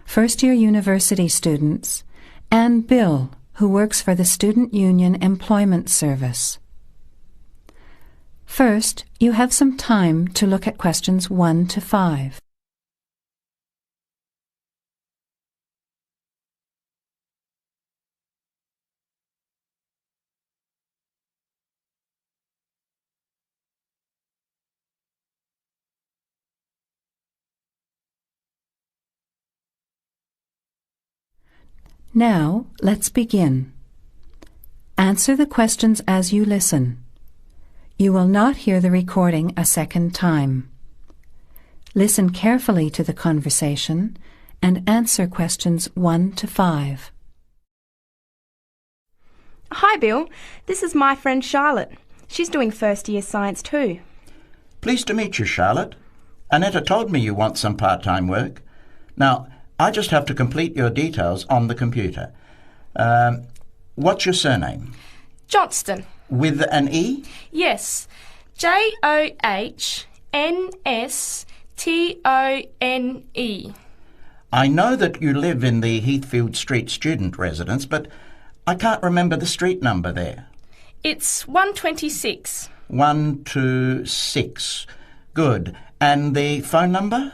first-year university students, and Bill, who works for the Student Union Employment Service. First, you have some time to look at questions 1 to 5. Now, let's begin. Answer the questions as you listen. You will not hear the recording a second time. Listen carefully to the conversation and answer questions 1 to 5. Hi, Bill. This is my friend Charlotte. She's doing first-year science too. Pleased to meet you, Charlotte. Annetta told me you want some part-time work. Now, I just have to complete your details on the computer. What's your surname? Johnston. With an E? Yes. JohnstonE. I know that you live in the Heathfield Street student residence, but I can't remember the street number there. It's 126. 126. Good. And the phone number?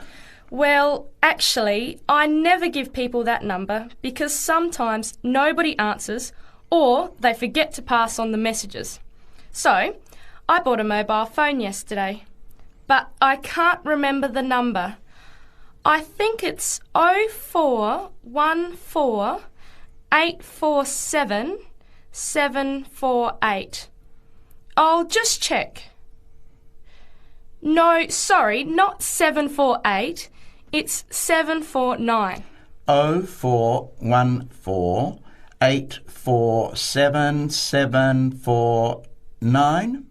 Well, actually, I never give people that number because sometimes nobody answers or they forget to pass on the messages. So, I bought a mobile phone yesterday, but I can't remember the number. I think it's 0414 847 748. I'll just check. No, sorry, not 748. It's 749. 0414 847 749?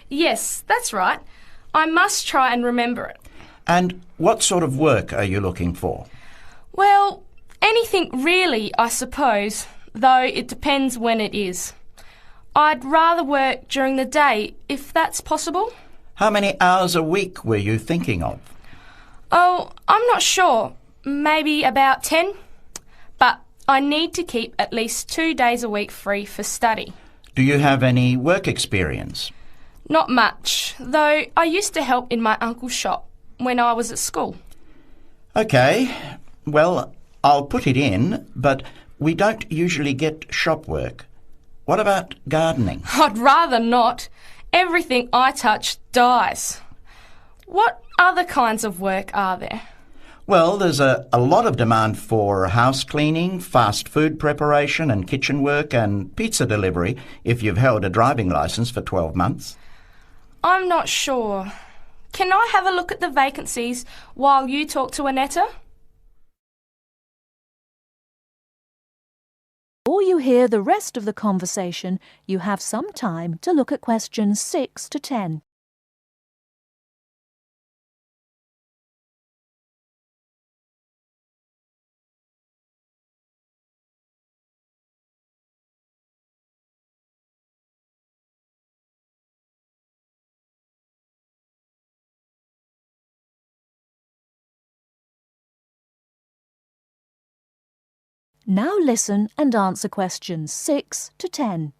Yes, that's right. I must try and remember it. And what sort of work are you looking for? Well, anything really, I suppose, though it depends when it is. I'd rather work during the day, if that's possible. How many hours a week were you thinking of? Oh, I'm not sure. Maybe about 10. But I need to keep at least 2 days a week free for study. Do you have any work experience? Not much, though I used to help in my uncle's shop when I was at school. OK. Well, I'll put it in, but we don't usually get shop work. What about gardening? I'd rather not. Everything I touch dies. What other kinds of work are there? Well, there's a lot of demand for house cleaning, fast food preparation and kitchen work and pizza delivery if you've held a driving licence for 12 months. I'm not sure. Can I have a look at the vacancies while you talk to Annetta? Before you hear the rest of the conversation, you have some time to look at questions 6 to 10. Now listen and answer questions 6 to 10.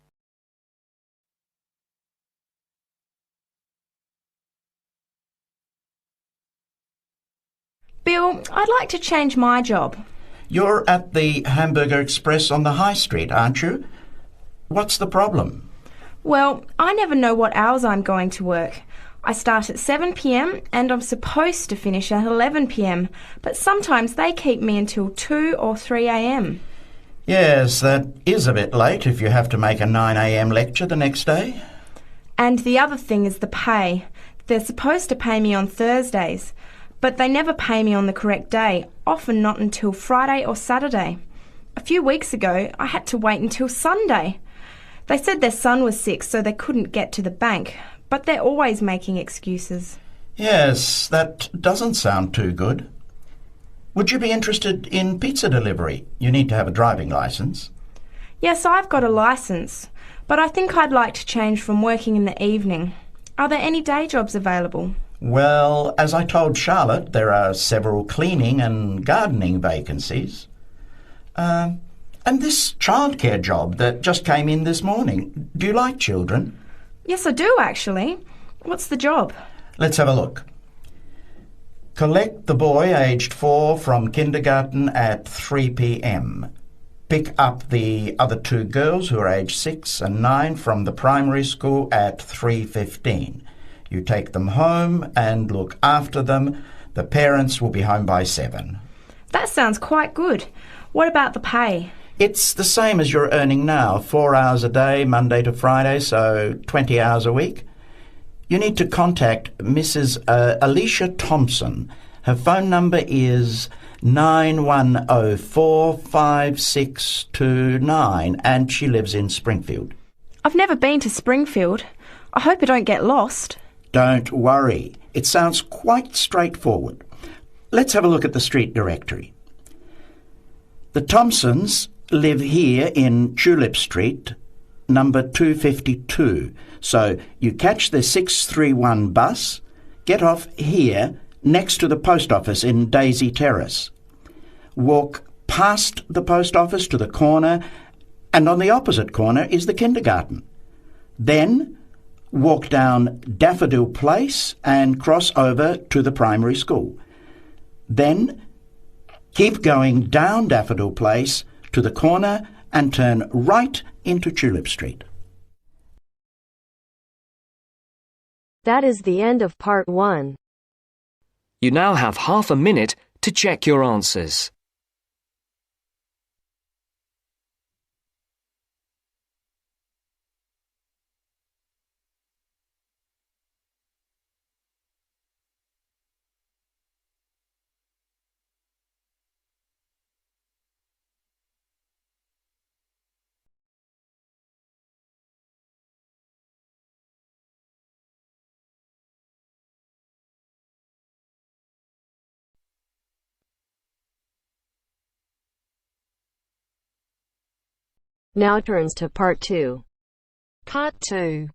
Bill, I'd like to change my job. You're at the Hamburger Express on the High Street, aren't you? What's the problem? Well, I never know what hours I'm going to work. I start at 7 p.m. and I'm supposed to finish at 11 p.m, but sometimes they keep me until 2 or 3 a.m. Yes, that is a bit late if you have to make a 9 a.m. lecture the next day. And the other thing is the pay. They're supposed to pay me on Thursdays, but they never pay me on the correct day, often not until Friday or Saturday. A few weeks ago, I had to wait until Sunday. They said their son was sick, so they couldn't get to the bank, but they're always making excuses. Yes, that doesn't sound too good. Would you be interested in pizza delivery? You need to have a driving licence. Yes, I've got a licence, but I think I'd like to change from working in the evening. Are there any day jobs available? Well, as I told Charlotte, there are several cleaning and gardening vacancies. And this childcare job that just came in this morning. Do you like children? Yes, I do, actually. What's the job? Let's have a look. Collect the boy aged 4 from kindergarten at 3 p.m. Pick up the other 2 girls who are aged 6 and 9 from the primary school at 3:15. You take them home and look after them. The parents will be home by 7. That sounds quite good. What about the pay? It's the same as you're earning now, 4 hours a day, Monday to Friday, so 20 hours a week. You need to contact Mrs. Alicia Thompson. Her phone number is 91045629 and she lives in Springfield. I've never been to Springfield. I hope I don't get lost. Don't worry. It sounds quite straightforward. Let's have a look at the street directory. The Thompsons live here in Tulip Street, number 252. So you catch the 631 bus, get off here next to the post office in Daisy Terrace. Walk past the post office to the corner, and on the opposite corner is the kindergarten. Then walk down Daffodil Place and cross over to the primary school. Then keep going down Daffodil Place to the corner and turn right into Tulip Street. That is the end of part 1. You now have half a minute to check your answers. Now turns to part 2. Part 2.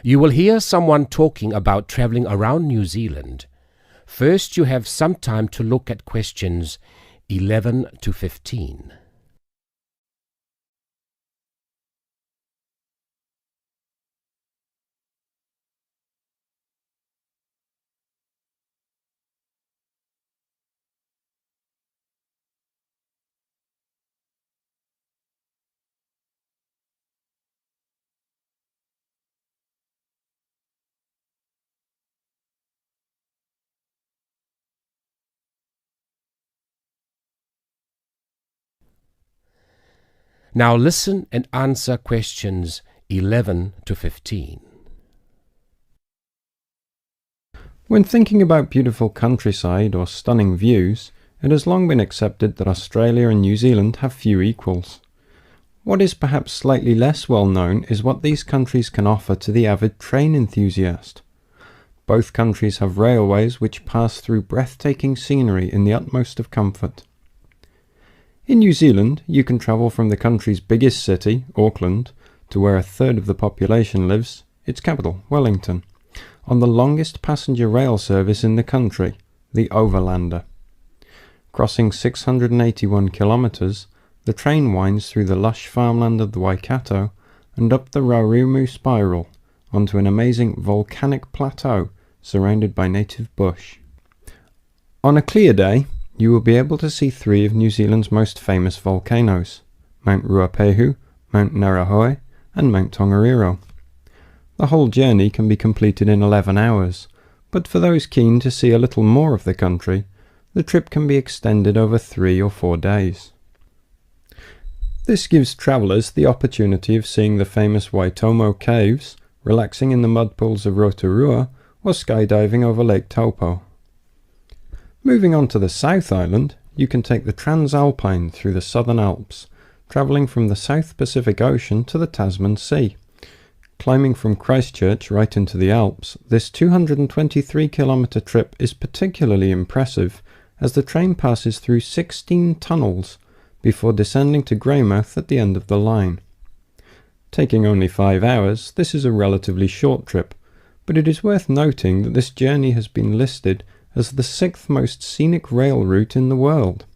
You will hear someone talking about travelling around New Zealand. First, you have some time to look at questions 11 to 15. Now listen and answer questions 11 to 15. When thinking about beautiful countryside or stunning views, it has long been accepted that Australia and New Zealand have few equals. What is perhaps slightly less well known is what these countries can offer to the avid train enthusiast. Both countries have railways which pass through breathtaking scenery in the utmost of comfort. In New Zealand, you can travel from the country's biggest city, Auckland, to where a third of the population lives, its capital, Wellington, on the longest passenger rail service in the country, the Overlander. Crossing 681 kilometres, the train winds through the lush farmland of the Waikato and up the Raurumu spiral onto an amazing volcanic plateau surrounded by native bush. On a clear day, you will be able to see 3 of New Zealand's most famous volcanoes, Mount Ruapehu, Mount Ngauruhoe and Mount Tongariro. The whole journey can be completed in 11 hours, but for those keen to see a little more of the country, the trip can be extended over 3 or 4 days. This gives travellers the opportunity of seeing the famous Waitomo caves, relaxing in the mud pools of Rotorua, or skydiving over Lake Taupo. Moving on to the South Island, you can take the Transalpine through the Southern Alps, travelling from the South Pacific Ocean to the Tasman Sea. Climbing from Christchurch right into the Alps, this 223-kilometre trip is particularly impressive as the train passes through 16 tunnels before descending to Greymouth at the end of the line. Taking only 5 hours, this is a relatively short trip, but it is worth noting that this journey has been listed as the 6th most scenic rail route in the world.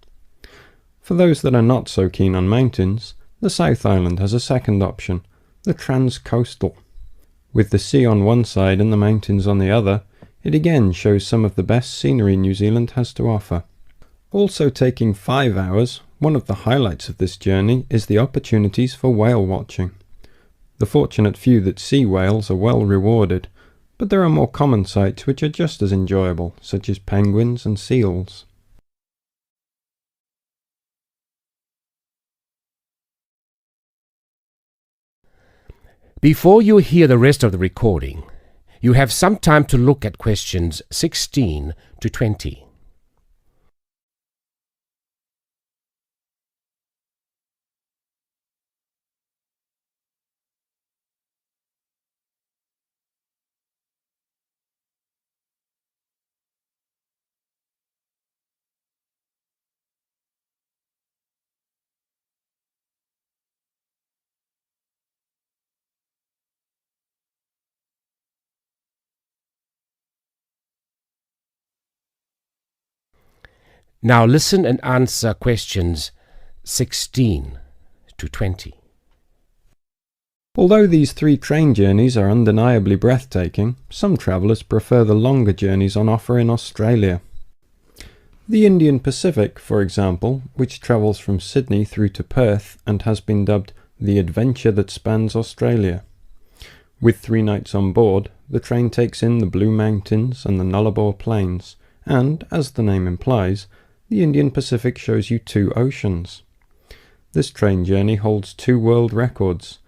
For those that are not so keen on mountains, the South Island has a second option, the Trans-Coastal. With the sea on one side and the mountains on the other, it again shows some of the best scenery New Zealand has to offer. Also taking 5 hours, one of the highlights of this journey is the opportunities for whale watching. The fortunate few that see whales are well rewarded, but there are more common sights which are just as enjoyable, such as penguins and seals. Before you hear the rest of the recording, you have some time to look at questions 16 to 20. Now listen and answer questions 16 to 20. Although these 3 train journeys are undeniably breathtaking, some travellers prefer the longer journeys on offer in Australia. The Indian Pacific, for example, which travels from Sydney through to Perth and has been dubbed the adventure that spans Australia. With 3 nights on board, the train takes in the Blue Mountains and the Nullarbor Plains, and, as the name implies, the Indian Pacific shows you 2 oceans. This train journey holds 2 world records.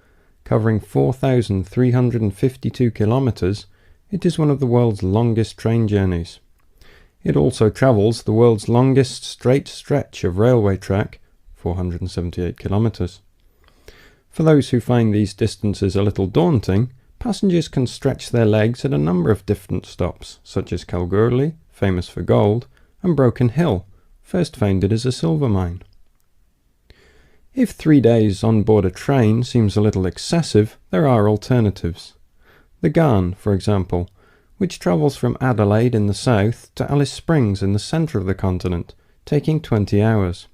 Covering 4,352 kilometres, it is one of the world's longest train journeys. It also travels the world's longest straight stretch of railway track, 478 kilometres. For those who find these distances a little daunting, passengers can stretch their legs at a number of different stops, such as Kalgoorlie, famous for gold, and Broken Hill, first founded as a silver mine. If 3 days on board a train seems a little excessive, there are alternatives. The Gyan, for example, which travels from Adelaide in the south to Alice Springs in the centre of the continent, taking 20 hours.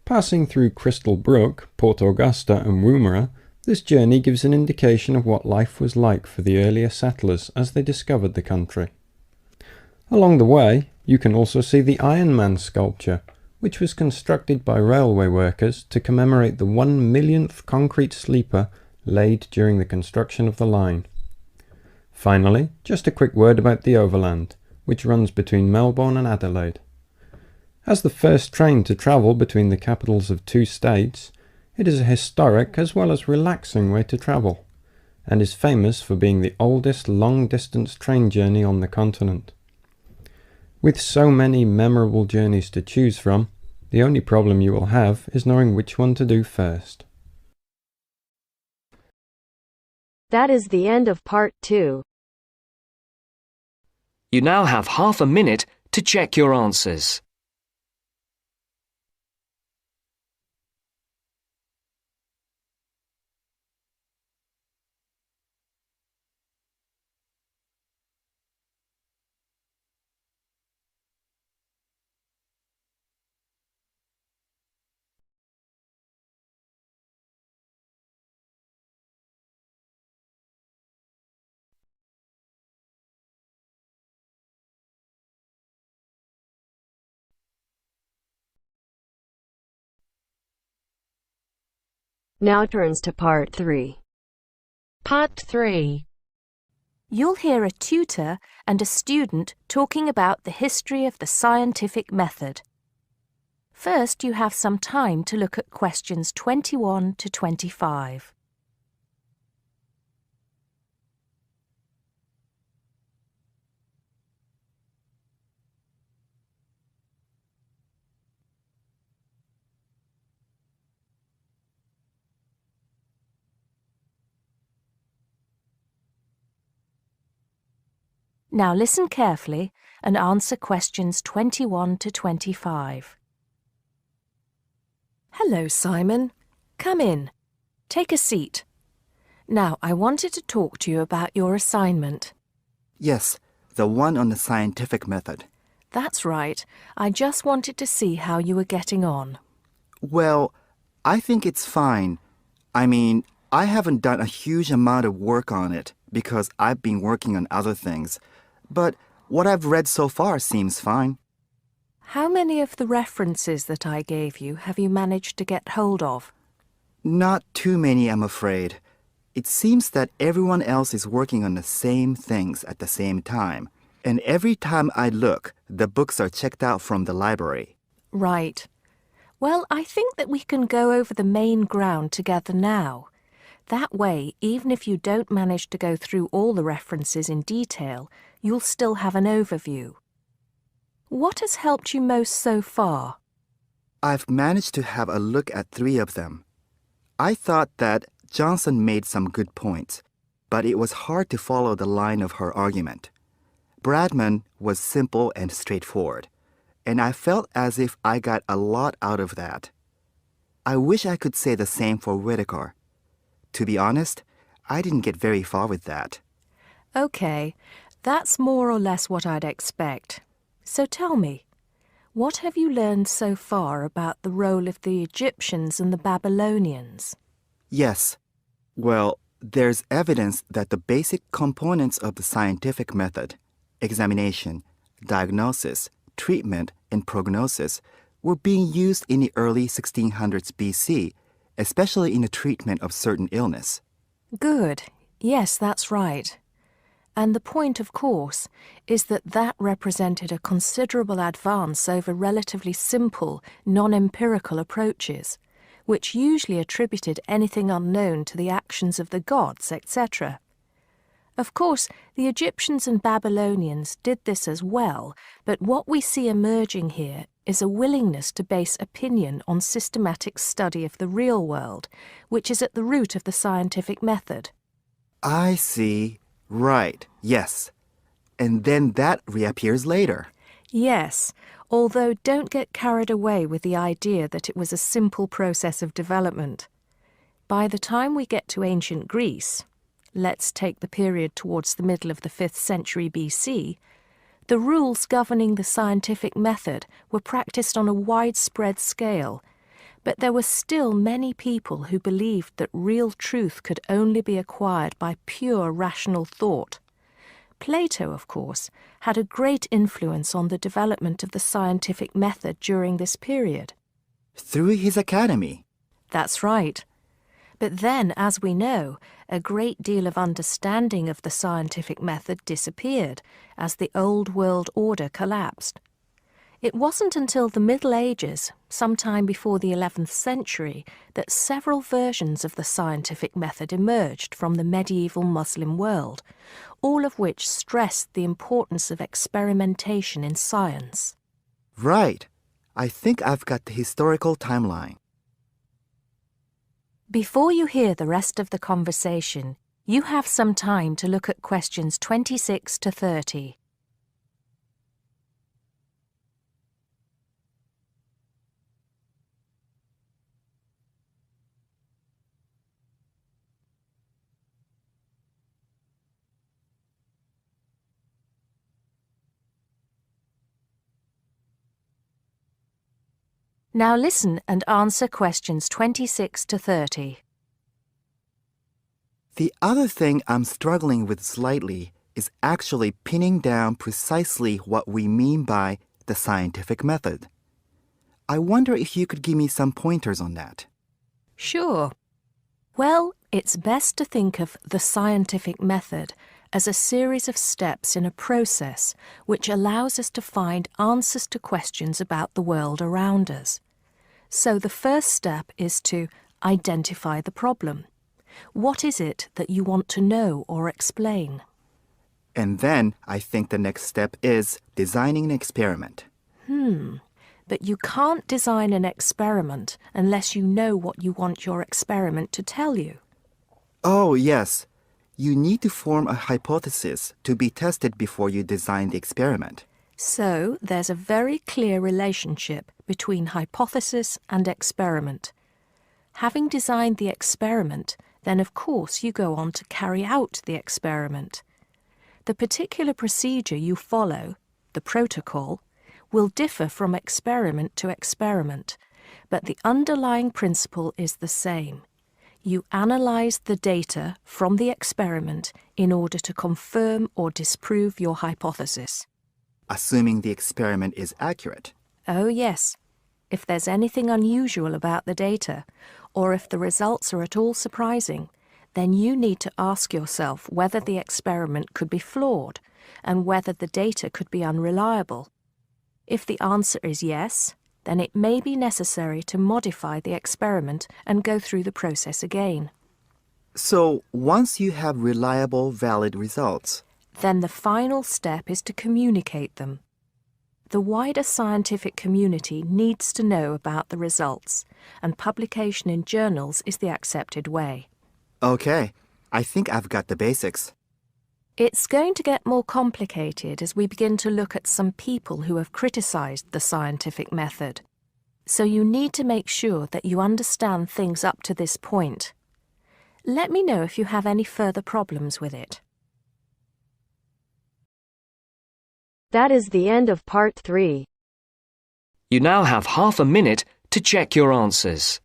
Passing through Crystal Brook, Port Augusta and Woomera, this journey gives an indication of what life was like for the earlier settlers as they discovered the country. Along the way, you can also see the Iron Man sculpture, which was constructed by railway workers to commemorate the 1,000,000th concrete sleeper laid during the construction of the line. Finally, just a quick word about the Overland, which runs between Melbourne and Adelaide. As the first train to travel between the capitals of 2 states, it is a historic as well as relaxing way to travel, and is famous for being the oldest long-distance train journey on the continent. With so many memorable journeys to choose from, the only problem you will have is knowing which one to do first. That is the end of part 2. You now have half a minute to check your answers. Now turns to part 3. Part 3. You'll hear a tutor and a student talking about the history of the scientific method. First, you have some time to look at questions 21 to 25. Now listen carefully and answer questions 21 to 25. Hello, Simon. Come in. Take a seat. Now, I wanted to talk to you about your assignment. Yes, the one on the scientific method. That's right. I just wanted to see how you were getting on. Well, I think it's fine. I mean, I haven't done a huge amount of work on it because I've been working on other things. But what I've read so far seems fine. How many of the references that I gave you have you managed to get hold of? Not too many, I'm afraid. It seems that everyone else is working on the same things at the same time. And every time I look, the books are checked out from the library. Right. Well, I think that we can go over the main ground together now. That way, even if you don't manage to go through all the references in detail, you'll still have an overview. What has helped you most so far? I've managed to have a look at 3 of them. I thought that Johnson made some good points, but it was hard to follow the line of her argument. Bradman was simple and straightforward, and I felt as if I got a lot out of that. I wish I could say the same for Whittaker. To be honest, I didn't get very far with that. Okay, that's more or less what I'd expect. So tell me, what have you learned so far about the role of the Egyptians and the Babylonians? Yes. Well, there's evidence that the basic components of the scientific method, examination, diagnosis, treatment, and prognosis, were being used in the early 1600s BC, especially in the treatment of certain illness. Good. Yes, that's right. And the point, of course, is that that represented a considerable advance over relatively simple, non-empirical approaches, which usually attributed anything unknown to the actions of the gods, etc. Of course, the Egyptians and Babylonians did this as well, but what we see emerging here is a willingness to base opinion on systematic study of the real world, which is at the root of the scientific method. I see. Right, yes. And then that reappears later. Yes, although don't get carried away with the idea that it was a simple process of development. By the time we get to ancient Greece, let's take the period towards the middle of the 5th century BC, the rules governing the scientific method were practiced on a widespread scale, but there were still many people who believed that real truth could only be acquired by pure rational thought. Plato, of course, had a great influence on the development of the scientific method during this period. Through his academy. That's right. But then, as we know, a great deal of understanding of the scientific method disappeared as the old world order collapsed. It wasn't until the Middle Ages, sometime before the 11th century, that several versions of the scientific method emerged from the medieval Muslim world, all of which stressed the importance of experimentation in science. Right. I think I've got the historical timeline. Before you hear the rest of the conversation, you have some time to look at questions 26 to 30. Now listen and answer questions 26 to 30. The other thing I'm struggling with slightly is actually pinning down precisely what we mean by the scientific method. I wonder if you could give me some pointers on that. Sure. Well, it's best to think of the scientific method as a series of steps in a process which allows us to find answers to questions about the world around us. So the first step is to identify the problem. What is it that you want to know or explain? And then I think the next step is designing an experiment. But you can't design an experiment unless you know what you want your experiment to tell you. Oh, yes. You need to form a hypothesis to be tested before you design the experiment. So there's a very clear relationship between hypothesis and experiment. Having designed the experiment, then of course you go on to carry out the experiment. The particular procedure you follow, the protocol, will differ from experiment to experiment, but the underlying principle is the same. You analyse the data from the experiment in order to confirm or disprove your hypothesis. Assuming the experiment is accurate. Oh yes, if there's anything unusual about the data, or if the results are at all surprising, then you need to ask yourself whether the experiment could be flawed and whether the data could be unreliable. If the answer is yes, then it may be necessary to modify the experiment and go through the process again. So, once you have reliable, valid results, then the final step is to communicate them. The wider scientific community needs to know about the results, and publication in journals is the accepted way. okay, I think I've got the basics. It's going to get more complicated as we begin to look at some people who have criticised the scientific method. So you need to make sure that you understand things up to this point. Let me know if you have any further problems with it. That is the end of part 3. You now have half a minute to check your answers.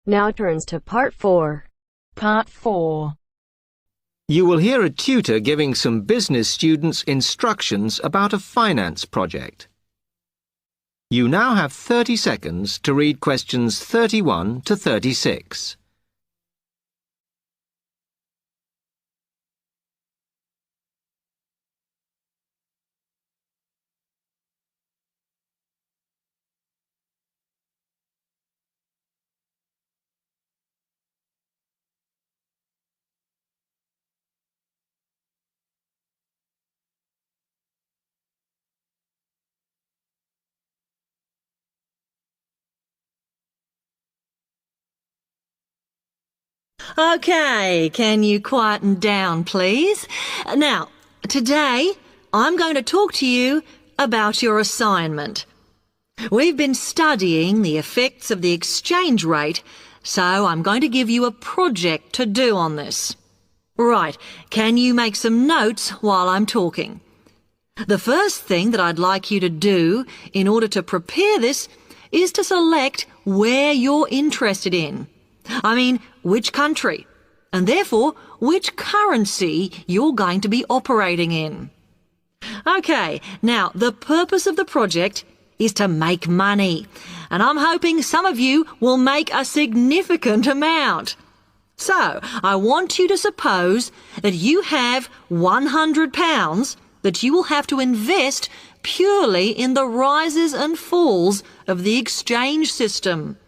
Now turns to part 4. Part 4. You will hear a tutor giving some business students instructions about a finance project. You now have 30 seconds to read questions 31 to 36. OK, can you quieten down, please? Now, today I'm going to talk to you about your assignment. We've been studying the effects of the exchange rate, so I'm going to give you a project to do on this. Right, can you make some notes while I'm talking? The first thing that I'd like you to do in order to prepare this is to select where you're interested in. I mean, which country, and therefore which currency you're going to be operating in. OK, now the purpose of the project is to make money, and I'm hoping some of you will make a significant amount. So, I want you to suppose that you have £100 that you will have to invest purely in the rises and falls of the exchange system.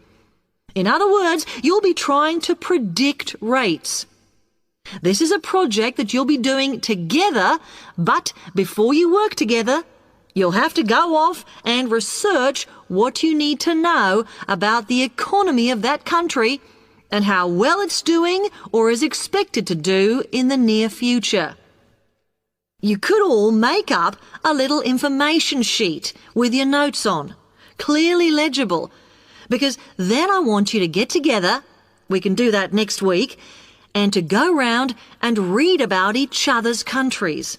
In other words, you'll be trying to predict rates. This is a project that you'll be doing together, but before you work together, you'll have to go off and research what you need to know about the economy of that country and how well it's doing or is expected to do in the near future. You could all make up a little information sheet with your notes on, clearly legible, because then I want you to get together, we can do that next week, and to go round and read about each other's countries.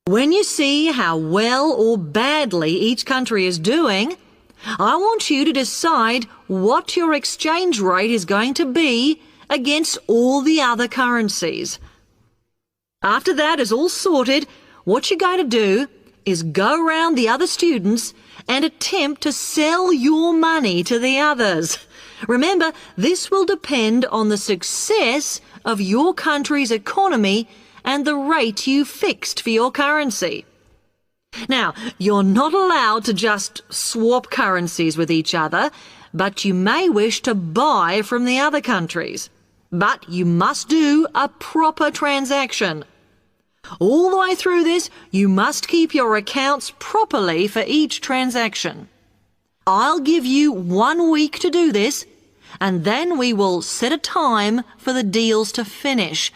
When you see how well or badly each country is doing, I want you to decide what your exchange rate is going to be against all the other currencies. After that is all sorted, what you're going to do is go round the other students and attempt to sell your money to the others. Remember, this will depend on the success of your country's economy and the rate you fixed for your currency. Now, you're not allowed to just swap currencies with each other, but you may wish to buy from the other countries. But you must do a proper transaction. All the way through this, you must keep your accounts properly for each transaction. I'll give you 1 week to do this, and then we will set a time for the deals to finish,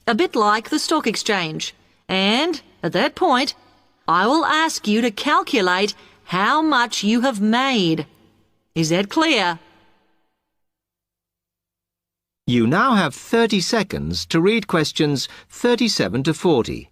a bit like the stock exchange. And at that point, I will ask you to calculate how much you have made. Is that clear? You now have 30 seconds to read questions 37 to 40.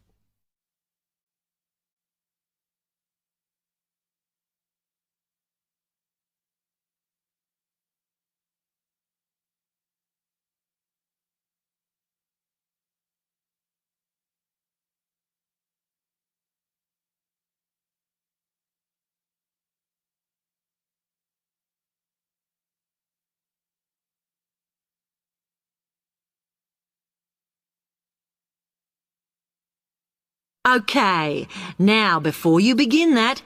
Okay, now before you begin that,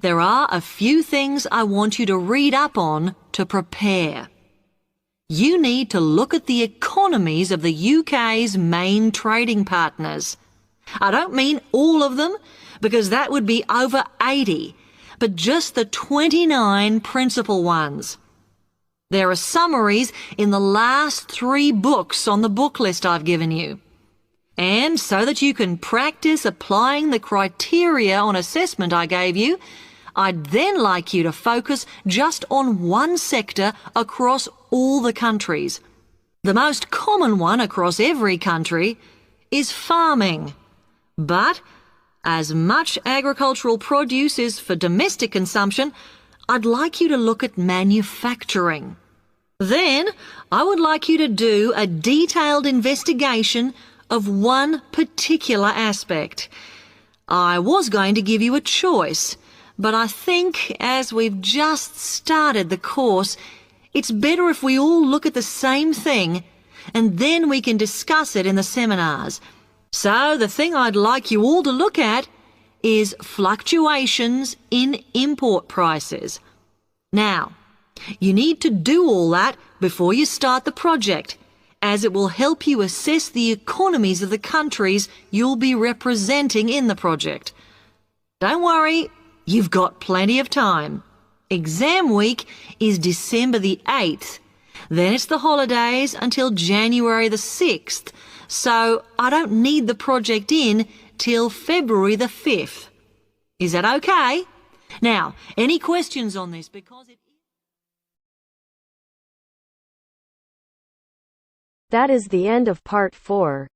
there are a few things I want you to read up on to prepare. You need to look at the economies of the UK's main trading partners. I don't mean all of them, because that would be over 80, but just the 29 principal ones. There are summaries in the last 3 books on the book list I've given you. And so that you can practice applying the criteria on assessment I gave you, I'd then like you to focus just on one sector across all the countries. The most common one across every country is farming. But as much agricultural produce is for domestic consumption, I'd like you to look at manufacturing. Then I would like you to do a detailed investigation of one particular aspect. I was going to give you a choice, but I think as we've just started the course, it's better if we all look at the same thing and then we can discuss it in the seminars. So the thing I'd like you all to look at is fluctuations in import prices. Now, you need to do all that before you start the project, as it will help you assess the economies of the countries you'll be representing in the project. Don't worry, you've got plenty of time. Exam week is December the 8th. Then it's the holidays until January the 6th, so I don't need the project in till February the 5th. Is that okay? Now, any questions on this? Because it That is the end of part 4.